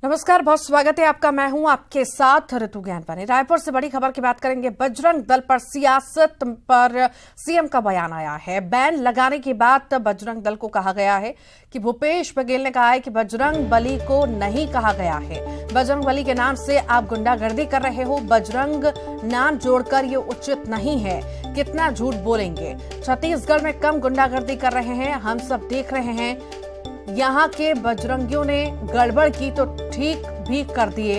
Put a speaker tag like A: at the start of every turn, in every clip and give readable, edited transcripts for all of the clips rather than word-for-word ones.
A: नमस्कार, बहुत स्वागत है आपका। मैं हूं आपके साथ ऋतु ज्ञानपानी। रायपुर से बड़ी खबर की बात करेंगे। बजरंग दल पर सियासत पर सीएम का बयान आया है। बैन लगाने की बात बजरंग दल को कहा गया है कि भूपेश बघेल ने कहा है कि बजरंग बली को नहीं कहा गया है। बजरंग बली के नाम से आप गुंडागर्दी कर रहे हो। बजरंग नाम जोड़कर ये उचित नहीं है। कितना झूठ बोलेंगे। छत्तीसगढ़ में कम गुंडागर्दी कर रहे हैं, हम सब देख रहे हैं। यहाँ के बजरंगियों ने गड़बड़ की तो ठीक भी कर दिए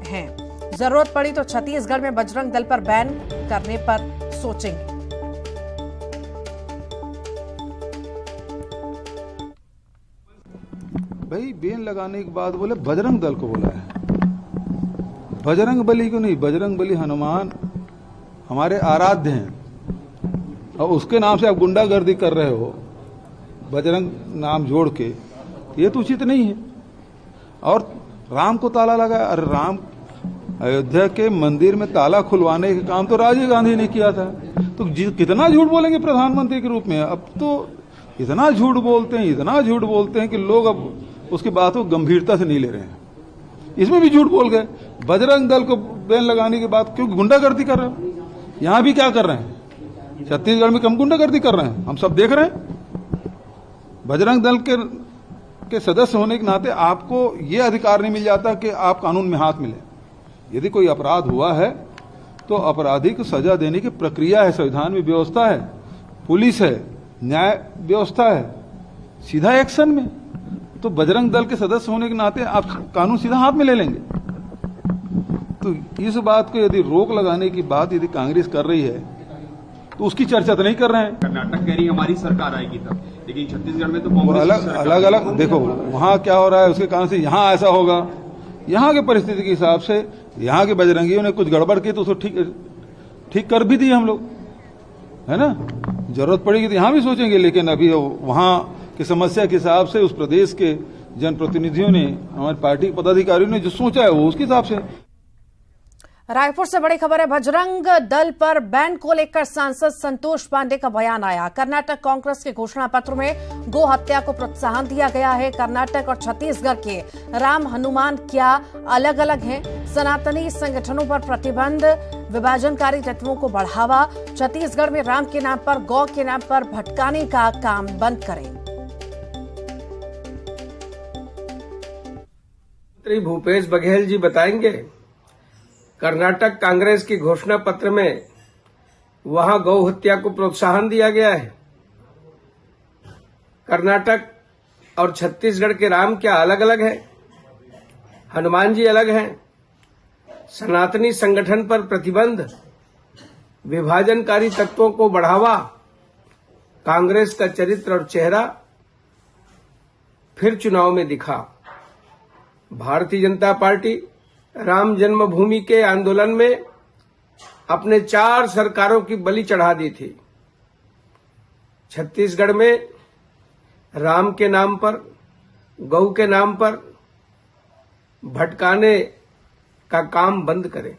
A: हैं। जरूरत पड़ी तो छत्तीसगढ़ में बजरंग दल पर बैन करने पर सोचेंगे।
B: भाई बैन लगाने के बाद बोले बजरंग दल को बोला है, बजरंग बली को नहीं। बजरंग बली हनुमान हमारे आराध्य हैं और उसके नाम से आप गुंडागर्दी कर रहे हो बजरंग नाम जोड़ के, ये तो उचित नहीं है। और राम को ताला लगा। अरे राम अयोध्या के मंदिर में ताला खुलवाने का काम तो राजीव गांधी ने किया था। तो कितना झूठ बोलेंगे प्रधानमंत्री के रूप में। अब तो इतना झूठ बोलते हैं, इतना झूठ बोलते हैं कि लोग अब उसकी बातों को गंभीरता से नहीं ले रहे हैं। इसमें भी झूठ बोल गए। बजरंग दल को बैन लगाने के बाद क्यों गुंडागर्दी कर रहे हो? यहां भी क्या कर रहे हैं? छत्तीसगढ़ में कम गुंडागर्दी कर रहे हैं, हम सब देख रहे हैं। बजरंग दल के सदस्य होने के नाते आपको यह अधिकार नहीं मिल जाता कि आप कानून में हाथ मिले। यदि कोई अपराध हुआ है तो अपराधी को सजा देने की प्रक्रिया है, संविधान में व्यवस्था है, पुलिस है, न्याय व्यवस्था है, सीधा एक्शन में। तो बजरंग दल के सदस्य होने के नाते आप कानून सीधा हाथ में ले लेंगे। तो इस बात को यदि रोक लगाने की बात यदि कांग्रेस कर रही है तो उसकी चर्चा तो नहीं कर रहे हैं।
C: कर्नाटक कह रही हमारी सरकार आएगी तब, लेकिन छत्तीसगढ़ में तो कांग्रेस
B: अलग देखो वहां क्या हो रहा है, उसके कारण से यहां ऐसा होगा। यहां की परिस्थिति के हिसाब से यहां के बजरंगियों ने कुछ गड़बड़ की तो उसको ठीक कर भी दी हम लोग, है ना। जरूरत पड़ेगी तो यहां भी सोचेंगे, लेकिन अभी वहां की समस्या के हिसाब से उस प्रदेश के जनप्रतिनिधियों ने, हमारी पार्टी पदाधिकारियों ने जो सोचा है वो उसके हिसाब से।
A: रायपुर से बड़ी खबर है। बजरंग दल पर बैन को लेकर सांसद संतोष पांडे का बयान आया। कर्नाटक कांग्रेस के घोषणा पत्र में गो हत्या को प्रोत्साहन दिया गया है। कर्नाटक और छत्तीसगढ़ के राम हनुमान क्या अलग अलग हैं? सनातनी संगठनों पर प्रतिबंध, विभाजनकारी तत्वों को बढ़ावा। छत्तीसगढ़ में राम के नाम पर, गौ के नाम पर भटकाने का काम बंद करें।
D: मंत्री भूपेश बघेल जी बताएंगे। कर्नाटक कांग्रेस की घोषणा पत्र में वहां गौ हत्या को प्रोत्साहन दिया गया है। कर्नाटक और छत्तीसगढ़ के राम क्या अलग अलग है? हनुमान जी अलग हैं। सनातनी संगठन पर प्रतिबंध, विभाजनकारी तत्वों को बढ़ावा। कांग्रेस का चरित्र और चेहरा फिर चुनाव में दिखा। भारतीय जनता पार्टी राम जन्मभूमि के आंदोलन में अपने 4 सरकारों की बलि चढ़ा दी थी। छत्तीसगढ़ में राम के नाम पर, गौ के नाम पर भटकाने का काम बंद करें।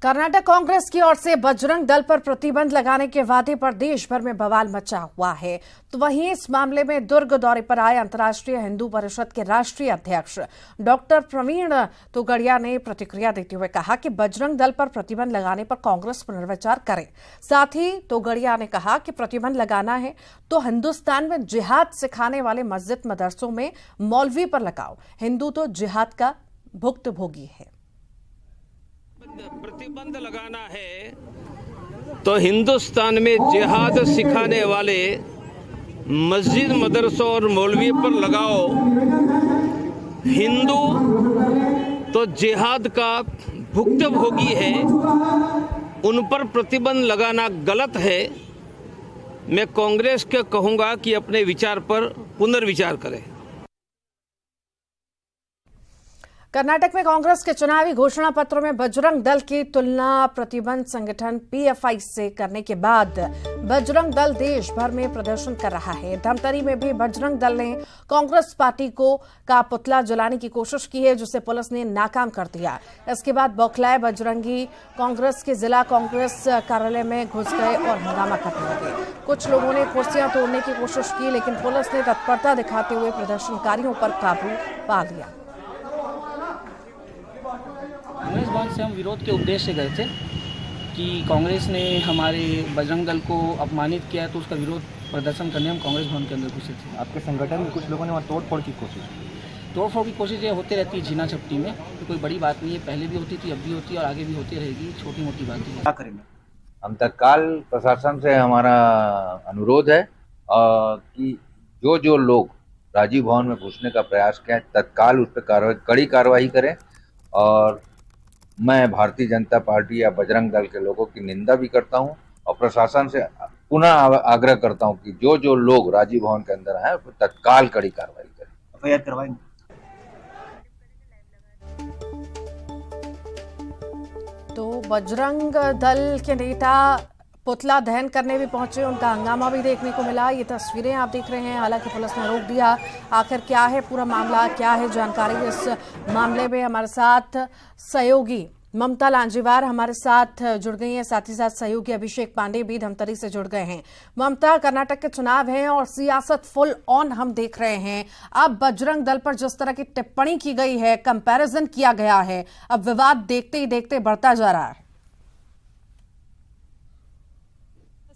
A: कर्नाटक कांग्रेस की ओर से बजरंग दल पर प्रतिबंध लगाने के वादे पर देश भर में बवाल मचा हुआ है। तो वहीं इस मामले में दुर्ग दौरे पर आए अंतर्राष्ट्रीय हिंदू परिषद के राष्ट्रीय अध्यक्ष डॉक्टर प्रवीण तोगड़िया ने प्रतिक्रिया देते हुए कहा कि बजरंग दल पर प्रतिबंध लगाने पर कांग्रेस पुनर्विचार करे। साथ ही तोगड़िया ने कहा कि प्रतिबंध लगाना है तो हिंदुस्तान में जिहाद सिखाने वाले मस्जिद मदरसों में मौलवी पर लगाओ। हिंदू तो जिहाद का भुक्तभोगी है।
E: प्रतिबंध लगाना है तो हिंदुस्तान में जिहाद सिखाने वाले मस्जिद मदरसों और मौलवी पर लगाओ। हिंदू तो जिहाद का भुक्तभोगी है, उन पर प्रतिबंध लगाना गलत है। मैं कांग्रेस को कहूंगा कि अपने विचार पर पुनर्विचार करें।
A: कर्नाटक में कांग्रेस के चुनावी घोषणा पत्र में बजरंग दल की तुलना प्रतिबंध संगठन पीएफआई से करने के बाद बजरंग दल देश भर में प्रदर्शन कर रहा है। धमतरी में भी बजरंग दल ने कांग्रेस पार्टी का पुतला जलाने की कोशिश की है, जिसे पुलिस ने नाकाम कर दिया। इसके बाद बौखलाए बजरंगी कांग्रेस के जिला कांग्रेस कार्यालय में घुस गए और हंगामा करने लगे। कुछ लोगों ने कुर्सियां तोड़ने की कोशिश की, लेकिन पुलिस ने तत्परता दिखाते हुए प्रदर्शनकारियों पर काबू पा लिया।
F: कांग्रेस भवन से हम विरोध के उद्देश्य से गए थे कि कांग्रेस ने हमारे बजरंग दल को अपमानित किया है, तो उसका विरोध प्रदर्शन करने हम कांग्रेस भवन के अंदर घुसे थे।
G: आपके संगठन में कुछ लोगों ने वहाँ तोड़फोड़ की कोशिश की।
F: तोड़फोड़ की कोशिश ये होती रहती है झीना झपटी में, तो कोई बड़ी बात नहीं है। पहले भी होती थी, अब भी होती है और आगे भी होती रहेगी। छोटी मोटी बात है।
G: क्या करेंगे?
H: हम तत्काल प्रशासन से हमारा अनुरोध है कि जो लोग राजीव भवन में घुसने का प्रयास किया तत्काल उस पर कड़ी कार्रवाई करें। और मैं भारतीय जनता पार्टी या बजरंग दल के लोगों की निंदा भी करता हूं और प्रशासन से पुनः आग्रह करता हूं कि जो लोग राजीव भवन के अंदर आए उस पर तत्काल कड़ी कार्रवाई करें।
G: एफआईआर करवाएंगे।
A: तो बजरंग दल के नेता पुतला दहन करने भी पहुंचे, उनका हंगामा भी देखने को मिला। ये तस्वीरें आप देख रहे हैं। हालांकि पुलिस ने रोक दिया। आखिर क्या है पूरा मामला, क्या है जानकारी इस मामले में? हमारे साथ सहयोगी ममता लांजीवार हमारे साथ जुड़ गई हैं, साथ ही साथ सहयोगी अभिषेक पांडे भी धमतरी से जुड़ गए हैं। ममता, कर्नाटक के चुनाव हैं और सियासत फुल ऑन हम देख रहे हैं। अब बजरंग दल पर जिस तरह की टिप्पणी की गई है, कंपैरिजन किया गया है, अब विवाद देखते ही देखते बढ़ता जा रहा है।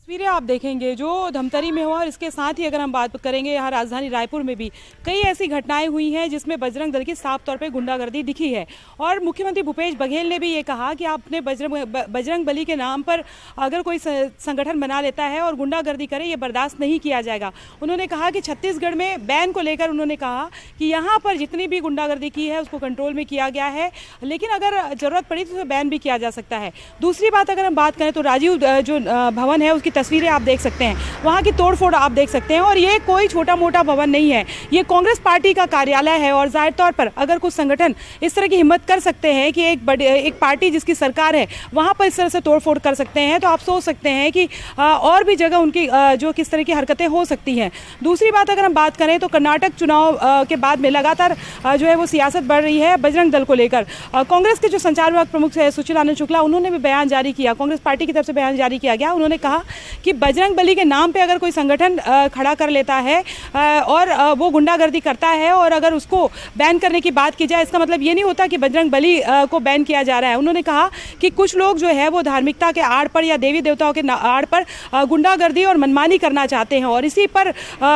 I: तस्वीरें आप देखेंगे जो धमतरी में हुआ, और इसके साथ ही अगर हम बात करेंगे यहाँ राजधानी रायपुर में भी कई ऐसी घटनाएं हुई हैं जिसमें बजरंग दल की साफ तौर पे गुंडागर्दी दिखी है। और मुख्यमंत्री भूपेश बघेल ने भी ये कहा कि आपने बजरंग बली के नाम पर अगर कोई संगठन बना लेता है और गुंडागर्दी करे, ये बर्दाश्त नहीं किया जाएगा। उन्होंने कहा कि छत्तीसगढ़ में बैन को लेकर उन्होंने कहा कि यहाँ पर जितनी भी गुंडागर्दी की है उसको कंट्रोल में किया गया है, लेकिन अगर जरूरत पड़ी तो उसे बैन भी किया जा सकता है। दूसरी बात अगर हम बात करें तो राजीव जो भवन है उसकी तस्वीरें आप देख सकते हैं, वहां की तोड़फोड़ आप देख सकते हैं। और ये कोई छोटा मोटा भवन नहीं है, ये कांग्रेस पार्टी का कार्यालय है। और जाहिर तौर पर अगर कुछ संगठन इस तरह की हिम्मत कर सकते हैं कि एक पार्टी जिसकी सरकार है वहां पर इस तरह से तोड़फोड़ कर सकते हैं, तो आप सोच सकते हैं कि और भी जगह उनकी जो किस तरह की हरकतें हो सकती हैं। दूसरी बात अगर हम बात करें तो कर्नाटक चुनाव के बाद में लगातार जो है वो सियासत बढ़ रही है बजरंग दल को लेकर। कांग्रेस के जो संचार विभाग प्रमुख है सुशीलानंद शुक्ला, उन्होंने भी बयान जारी किया, कांग्रेस पार्टी की तरफ से बयान जारी किया गया। उन्होंने कहा कि बजरंग बली के नाम पे अगर कोई संगठन खड़ा कर लेता है और वो गुंडागर्दी करता है और अगर उसको बैन करने की बात की जाए, इसका मतलब ये नहीं होता कि बजरंग बली को बैन किया जा रहा है। उन्होंने कहा कि कुछ लोग जो है वो धार्मिकता के आड़ पर या देवी देवताओं के आड़ पर गुंडागर्दी और मनमानी करना चाहते हैं, और इसी पर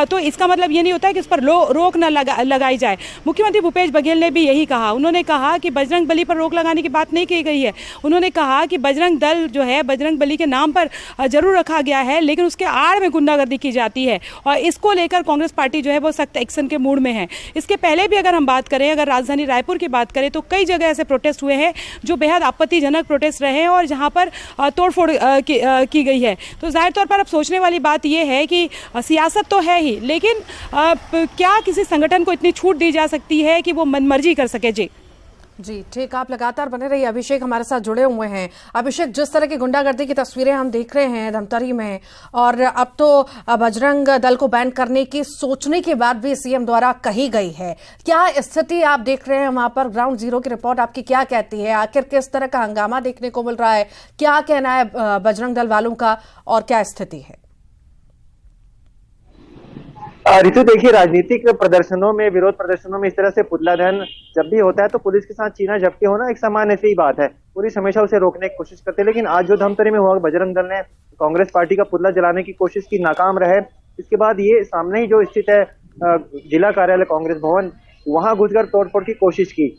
I: तो इसका मतलब ये नहीं होता कि इस पर रोक न लगाई जाए। मुख्यमंत्री भूपेश बघेल ने भी यही कहा। उन्होंने कहा कि बजरंग बली पर रोक लगाने की बात नहीं की गई है। उन्होंने कहा कि बजरंग दल जो है बजरंग बली के नाम पर जरूर रखा गया है, लेकिन उसके आड़ में गुंडागर्दी की जाती है, और इसको लेकर कांग्रेस पार्टी जो है वो सख्त एक्शन के मूड में है। इसके पहले भी अगर हम बात करें, अगर राजधानी रायपुर की बात करें, तो कई जगह ऐसे प्रोटेस्ट हुए हैं जो बेहद आपत्तिजनक प्रोटेस्ट रहे हैं और जहां पर तोड़फोड़ की गई है। तो जाहिर तौर पर अब सोचने वाली बात यह है कि सियासत तो है ही, लेकिन क्या किसी संगठन को इतनी छूट दी जा सकती है कि वो मनमर्जी कर सके?
A: जी ठीक, आप लगातार बने रहिए। अभिषेक हमारे साथ जुड़े हुए हैं। अभिषेक, जिस तरह की गुंडागर्दी की तस्वीरें हम देख रहे हैं धमतरी में, और अब तो बजरंग दल को बैन करने की सोचने के बाद भी सीएम द्वारा कही गई है, क्या स्थिति आप देख रहे हैं वहां पर? ग्राउंड जीरो की रिपोर्ट आपकी क्या कहती है? आखिर किस तरह का हंगामा देखने को मिल रहा है? क्या कहना है बजरंग दल वालों का और क्या स्थिति है?
G: ऋतु, देखिए, राजनीतिक प्रदर्शनों में, विरोध प्रदर्शनों में इस तरह से पुतला दहन जब भी होता है तो पुलिस के साथ चीना झपटी होना एक सामान्य सी बात है। पुलिस हमेशा उसे रोकने की कोशिश करती है, लेकिन आज जो धमतरी में हुआ, बजरंग दल ने कांग्रेस पार्टी का पुतला जलाने की कोशिश की, नाकाम रहे। इसके बाद ये सामने ही जो स्थित है जिला कार्यालय कांग्रेस भवन, वहां घुसकर तोड़फोड़ की कोशिश की।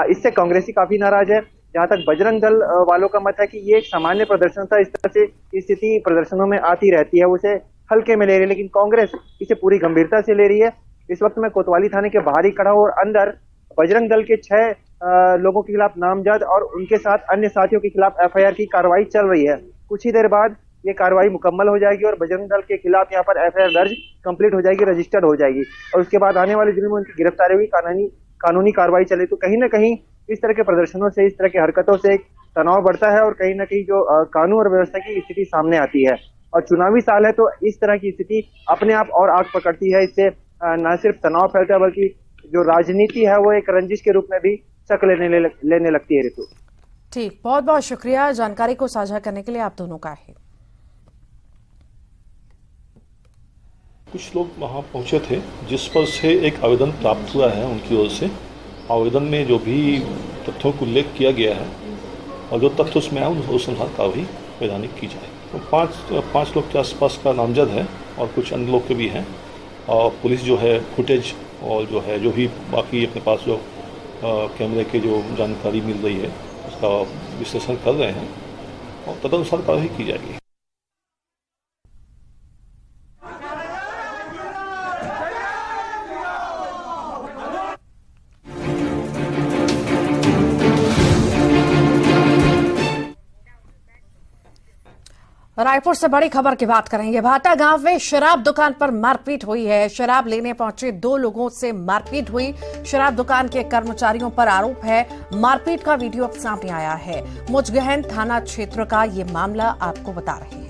G: इससे कांग्रेसी काफी नाराज है। जहां तक बजरंग दल वालों का मत है कि ये एक सामान्य प्रदर्शन था, इस तरह से स्थिति प्रदर्शनों में आती रहती है, उसे हल्के में ले रही है, लेकिन कांग्रेस इसे पूरी गंभीरता से ले रही है। इस वक्त मैं कोतवाली थाने के बाहर ही खड़ा हूं और अंदर बजरंग दल के 6 लोगों के खिलाफ नामजद और उनके साथ अन्य साथियों के खिलाफ एफआईआर की कार्रवाई चल रही है। कुछ ही देर बाद ये कार्रवाई मुकम्मल हो जाएगी और बजरंग दल के खिलाफ यहाँ पर एफआईआर दर्ज कंप्लीट हो जाएगी, रजिस्टर्ड हो जाएगी, और उसके बाद आने वाले दिनों में उनकी गिरफ्तारी हुई कानूनी कार्रवाई चले। तो कहीं ना कहीं इस तरह के प्रदर्शनों से, इस तरह की हरकतों से एक तनाव बढ़ता है और कहीं ना कहीं जो कानून और व्यवस्था की स्थिति सामने आती है। और चुनावी साल है तो इस तरह की स्थिति अपने आप और आग पकड़ती है। इससे न सिर्फ तनाव फैलता है बल्कि जो राजनीति है वो एक रंजिश के रूप में भी शक्ल लेने लगती है। ऋतु,
A: ठीक, बहुत बहुत शुक्रिया जानकारी को साझा करने के लिए आप दोनों का है।
J: कुछ लोग वहां पहुंचे थे जिस पर से एक आवेदन प्राप्त हुआ है उनकी ओर से। आवेदन में जो भी तथ्यों को उल्लेख किया गया है और जो तथ्य उसमें आए उस अनुसार कार्रवाई वैधानिक की जाए। तो पाँच लोग के आसपास का नामजद है और कुछ अन्य लोग के भी हैं। और पुलिस जो है फुटेज और जो भी बाकी अपने पास जो कैमरे के जो जानकारी मिल रही है उसका विश्लेषण कर रहे हैं और तदनुसार कार्रवाई की जाएगी।
A: रायपुर से बड़ी खबर की बात करेंगे। भाटा गांव में शराब दुकान पर मारपीट हुई है। शराब लेने पहुंचे 2 लोगों से मारपीट हुई। शराब दुकान के कर्मचारियों पर आरोप है। मारपीट का वीडियो अब सामने आया है। मुजगहन थाना क्षेत्र का ये मामला आपको बता रहे हैं।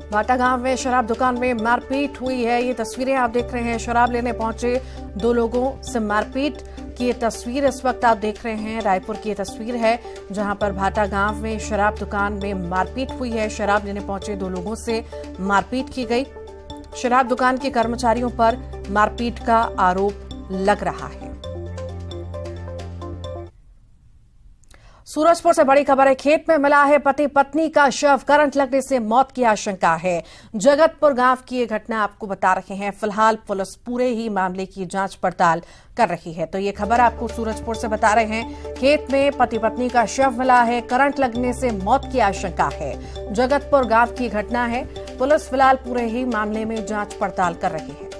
A: भाटा गांव में शराब दुकान में मारपीट हुई है। ये तस्वीरें आप देख रहे हैं। शराब लेने पहुंचे 2 लोगों से मारपीट की ये तस्वीर इस वक्त आप देख रहे हैं। रायपुर की ये तस्वीर है जहां पर भाटा गांव में शराब दुकान में मारपीट हुई है। शराब लेने पहुंचे 2 लोगों से मारपीट की गई। शराब दुकान के कर्मचारियों पर मारपीट का आरोप लग रहा है। सूरजपुर से बड़ी खबर है। खेत में मिला है पति पत्नी का शव। करंट लगने से मौत की आशंका है। जगतपुर गांव की ये घटना आपको बता रहे हैं। फिलहाल पुलिस पूरे ही मामले की जांच पड़ताल कर रही है। तो ये खबर आपको सूरजपुर से बता रहे हैं। खेत में पति पत्नी का शव मिला है। करंट लगने से मौत की आशंका है। जगतपुर गांव की घटना है। पुलिस फिलहाल पूरे ही मामले में जांच पड़ताल कर रही है।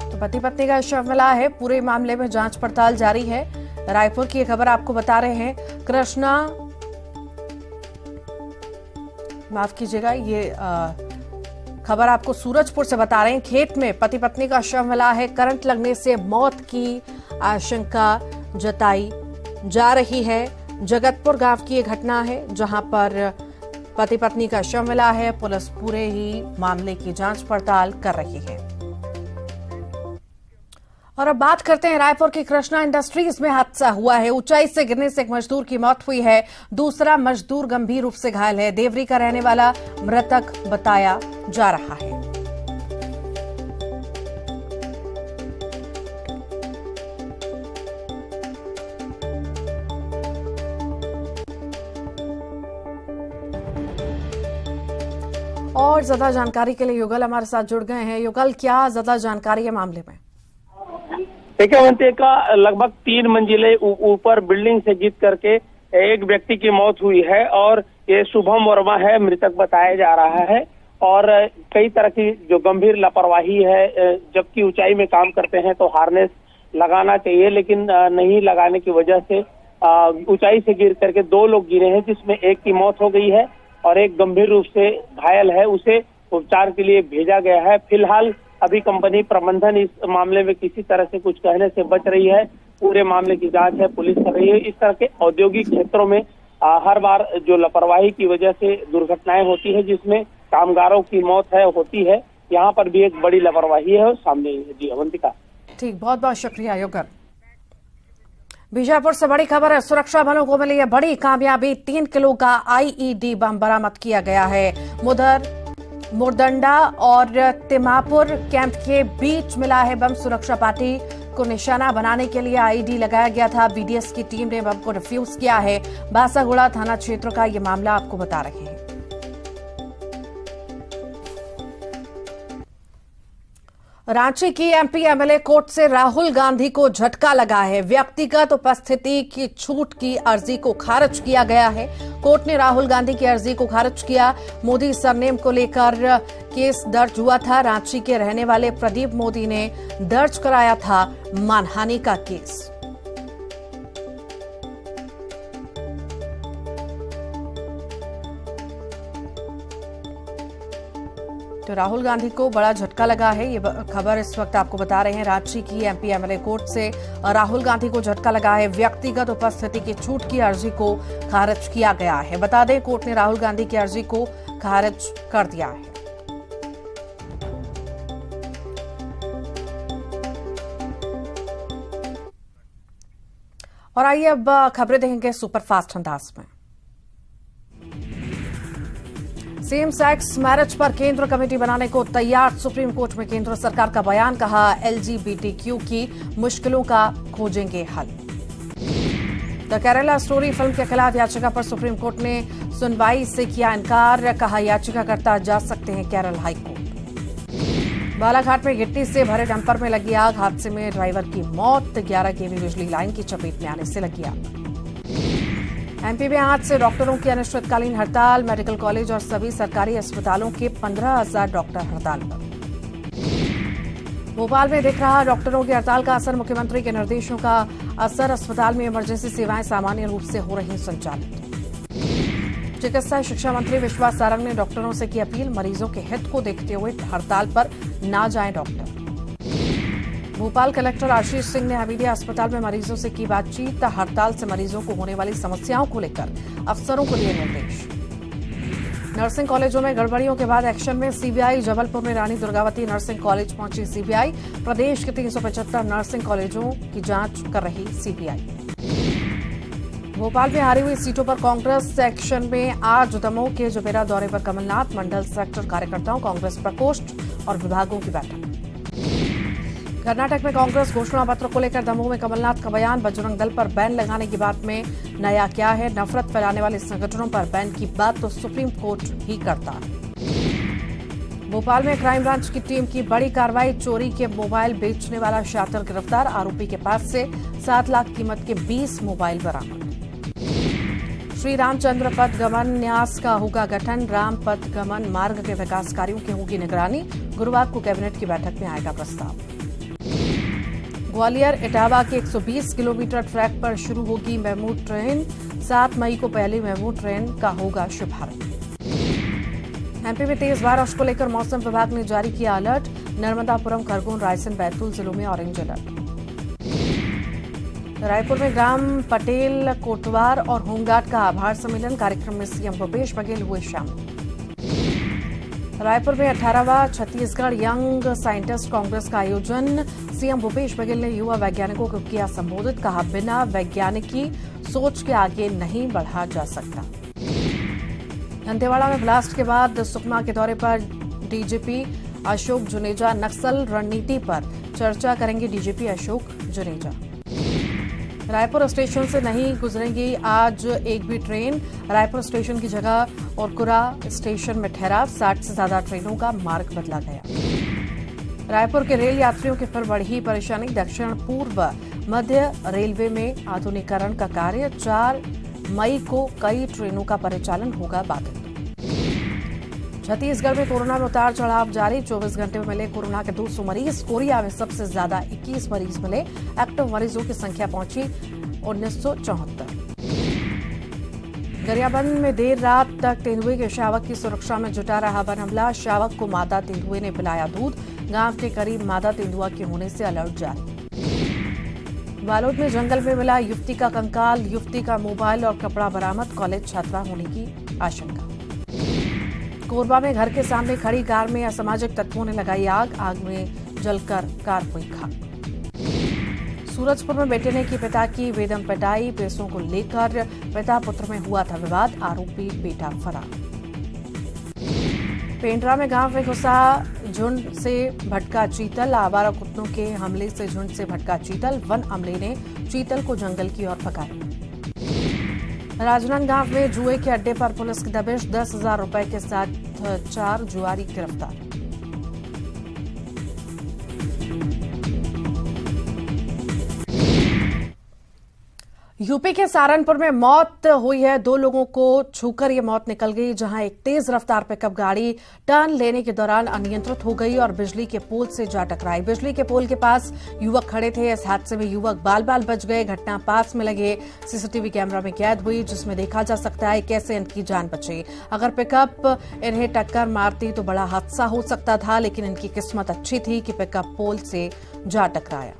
A: तो पति पत्नी का शव मिला है। पूरे मामले में जांच पड़ताल जारी है। रायपुर की खबर आपको बता रहे हैं। कृष्णा, माफ कीजिएगा, ये खबर आपको सूरजपुर से बता रहे हैं। खेत में पति पत्नी का शव मिला है। करंट लगने से मौत की आशंका जताई जा रही है। जगतपुर गांव की ये घटना है जहां पर पति पत्नी का शव मिला है। पुलिस पूरे ही मामले की जांच पड़ताल कर रही है। और अब बात करते हैं रायपुर की कृष्णा इंडस्ट्रीज में हादसा हुआ है। ऊंचाई से गिरने से एक मजदूर की मौत हुई है। दूसरा मजदूर गंभीर रूप से घायल है। देवरी का रहने वाला मृतक बताया जा रहा है। और ज्यादा जानकारी के लिए युगल हमारे साथ जुड़ गए हैं। युगल, क्या ज्यादा जानकारी है मामले में?
K: देखिए अवंती का लगभग 3 मंजिले ऊपर बिल्डिंग से गिर करके एक व्यक्ति की मौत हुई है और ये शुभम वर्मा है, मृतक बताया जा रहा है। और कई तरह की जो गंभीर लापरवाही है, जबकि ऊंचाई में काम करते हैं तो हार्नेस लगाना चाहिए, लेकिन नहीं लगाने की वजह से ऊंचाई से गिर करके 2 लोग गिरे हैं, जिसमें एक की मौत हो गई है और एक गंभीर रूप से घायल है। उसे उपचार के लिए भेजा गया है। फिलहाल अभी कंपनी प्रबंधन इस मामले में किसी तरह से कुछ कहने से बच रही है। पूरे मामले की जांच है, पुलिस कर रही है। इस तरह के औद्योगिक क्षेत्रों में हर बार जो लापरवाही की वजह से दुर्घटनाएं होती है, जिसमें कामगारों की मौत होती है, यहाँ पर भी एक बड़ी लापरवाही है और सामने है। जी अवंतिका,
A: ठीक, बहुत बहुत शुक्रिया युगल। बीजापुर से बड़ी खबर है। सुरक्षा बलों को मिली है बड़ी कामयाबी। 3 किलो का आईईडी बम बरामद किया गया है। मुरदंडा और तिमापुर कैंप के बीच मिला है बम। सुरक्षा पार्टी को निशाना बनाने के लिए आईईडी लगाया गया था। बीडीएस की टीम ने बम को डिफ्यूज किया है। बासागुड़ा थाना क्षेत्र का ये मामला आपको बता रहे हैं। रांची की एमपी एमएलए कोर्ट से राहुल गांधी को झटका लगा है। व्यक्तिगत उपस्थिति की छूट की अर्जी को खारिज किया गया है। कोर्ट ने राहुल गांधी की अर्जी को खारिज किया। मोदी सरनेम को लेकर केस दर्ज हुआ था। रांची के रहने वाले प्रदीप मोदी ने दर्ज कराया था मानहानि का केस। तो राहुल गांधी को बड़ा झटका लगा है। ये खबर इस वक्त आपको बता रहे हैं। रांची की एमपी एमएलए कोर्ट से राहुल गांधी को झटका लगा है। व्यक्तिगत उपस्थिति की छूट की अर्जी को खारिज किया गया है। बता दें, कोर्ट ने राहुल गांधी की अर्जी को खारिज कर दिया है। और आइए अब खबरें देखेंगे सुपरफास्ट अंदाज में। सेम सेक्स मैरिज पर केंद्र कमेटी बनाने को तैयार। सुप्रीम कोर्ट में केंद्र सरकार का बयान। कहा, एलजीबीटीक्यू की मुश्किलों का खोजेंगे हल। द केरला स्टोरी फिल्म के खिलाफ याचिका पर सुप्रीम कोर्ट ने सुनवाई से किया इनकार। कहा, याचिकाकर्ता जा सकते हैं केरल हाईकोर्ट। बालाघाट में गिट्टी से भरे डंपर में लगी आग। हादसे में ड्राइवर की मौत। 11 केवी बिजली लाइन की चपेट में आने से लगी आग। एमपी में आज से डॉक्टरों की अनिश्चितकालीन हड़ताल। मेडिकल कॉलेज और सभी सरकारी अस्पतालों के 15,000 डॉक्टर हड़ताल पर। भोपाल में दिख रहा डॉक्टरों की हड़ताल का असर। मुख्यमंत्री के निर्देशों का असर। अस्पताल में इमरजेंसी सेवाएं सामान्य रूप से हो रही संचालित। चिकित्सा शिक्षा मंत्री विश्वास सारंग ने डॉक्टरों से की अपील। मरीजों के हित को देखते हुए हड़ताल पर ना जाएं डॉक्टर। भोपाल कलेक्टर आशीष सिंह ने हमीदिया अस्पताल में मरीजों से की बातचीत। हड़ताल से मरीजों को होने वाली समस्याओं को लेकर अफसरों को दिए निर्देश। नर्सिंग कॉलेजों में गड़बड़ियों के बाद एक्शन में सीबीआई। जबलपुर में रानी दुर्गावती नर्सिंग कॉलेज पहुंची सीबीआई। प्रदेश के 375 नर्सिंग कॉलेजों की जांच कर रही सीबीआई। भोपाल में हारी हुई सीटों पर कांग्रेस एक्शन में। आज दमोह के जुबेरा दौरे पर कमलनाथ। मंडल सेक्टर कार्यकर्ताओं, कांग्रेस प्रकोष्ठ और विभागों की बैठक। कर्नाटक में कांग्रेस घोषणा पत्र को लेकर दमोह में कमलनाथ का बयान। बजरंग दल पर बैन लगाने की बात में नया क्या है। नफरत फैलाने वाले संगठनों पर बैन की बात तो सुप्रीम कोर्ट ही करता है। भोपाल में क्राइम ब्रांच की टीम की बड़ी कार्रवाई। चोरी के मोबाइल बेचने वाला शातिर गिरफ्तार। आरोपी के पास से 7 लाख कीमत के 20 मोबाइल बरामद। श्री रामचंद्र पथ गमन न्यास का होगा गठन। राम पथ गमन मार्ग के विकास कार्यों की होगी निगरानी। गुरुवार को कैबिनेट की बैठक में आएगा प्रस्ताव। ग्वालियर इटावा के 120 किलोमीटर ट्रैक पर शुरू होगी मेमू ट्रेन। 7 मई को पहली मेमू ट्रेन का होगा शुभारंभ। एमपी में तेज बारिश को लेकर मौसम विभाग ने जारी किया अलर्ट। नर्मदापुरम, खरगोन, रायसेन, बैतूल जिलों में ऑरेंज अलर्ट। रायपुर में ग्राम पटेल कोटवार और होमगार्ड का आभार सम्मेलन। कार्यक्रम में सीएम भूपेश बघेल हुए शामिल। रायपुर में 18वां छत्तीसगढ़ यंग साइंटिस्ट कांग्रेस का आयोजन। सीएम भूपेश बघेल ने युवा वैज्ञानिकों को किया संबोधित। कहा, बिना वैज्ञानिकी सोच के आगे नहीं बढ़ा जा सकता। दंतेवाड़ा में ब्लास्ट के बाद सुकमा के दौरे पर डीजीपी अशोक जुनेजा। नक्सल रणनीति पर चर्चा करेंगे डीजीपी अशोक जुनेजा। रायपुर स्टेशन से नहीं गुजरेंगी आज एक भी ट्रेन। रायपुर स्टेशन की जगह औरकुरा स्टेशन में ठहराव। 60 से ज्यादा ट्रेनों का मार्ग बदला गया। रायपुर के रेल यात्रियों की फिर बढ़ी परेशानी। दक्षिण पूर्व मध्य रेलवे में आधुनिकीकरण का कार्य। 4 मई को कई ट्रेनों का परिचालन होगा बाधित। छत्तीसगढ़ में कोरोना में उतार चढ़ाव जारी। 24 घंटे में मिले कोरोना के 200 मरीज। कोरिया में सबसे ज्यादा 21 मरीज मिले। एक्टिव मरीजों की संख्या पहुंची 1974। गरियाबंद में देर रात तक तेंदुए के शावक की सुरक्षा में जुटा रहा वन अमला। शावक को मादा तेंदुए ने पिलाया दूध। गांव के करीब मादा तेंदुआ के होने से अलर्ट जारी। बालोद में जंगल में मिला युवती का कंकाल। युवती का मोबाइल और कपड़ा बरामद। कॉलेज छात्रा होने की आशंका। कोरबा में घर के सामने खड़ी कार में असामाजिक तत्वों ने लगाई आग। आग में जलकर कार हुई खाक। सूरजपुर में बेटे ने की पिता की बेदम पिटाई। पैसों को लेकर पिता पुत्र में हुआ था विवाद। आरोपी बेटा फरार। पेंड्रा में गांव में घुसा झुंड से भटका चीतल। आवारा कुत्तों के हमले से झुंड से भटका चीतल। वन अमले ने चीतल को जंगल की ओर भगाया। राजनांदगांव में जुए के अड्डे पर पुलिस की दबिश। 10,000 रुपए के साथ 4 जुआरी गिरफ्तार। यूपी के सहारनपुर में मौत हुई है। 2 लोगों को छूकर ये मौत निकल गई, जहां एक तेज रफ्तार पिकअप गाड़ी टर्न लेने के दौरान अनियंत्रित हो गई और बिजली के पोल से जा टकराई। बिजली के पोल के पास युवक खड़े थे। इस हादसे में युवक बाल बाल बच गए। घटना पास में लगे सीसीटीवी कैमरा में कैद हुई, जिसमें देखा जा सकता है कैसे इनकी जान बची। अगर पिकअप इन्हें टक्कर मारती तो बड़ा हादसा हो सकता था, लेकिन इनकी किस्मत अच्छी थी कि पिकअप पोल से जा टकराया।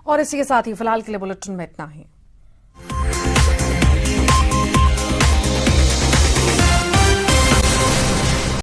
A: और इसी के साथ ही फिलहाल के लिए बुलेटिन में इतना ही।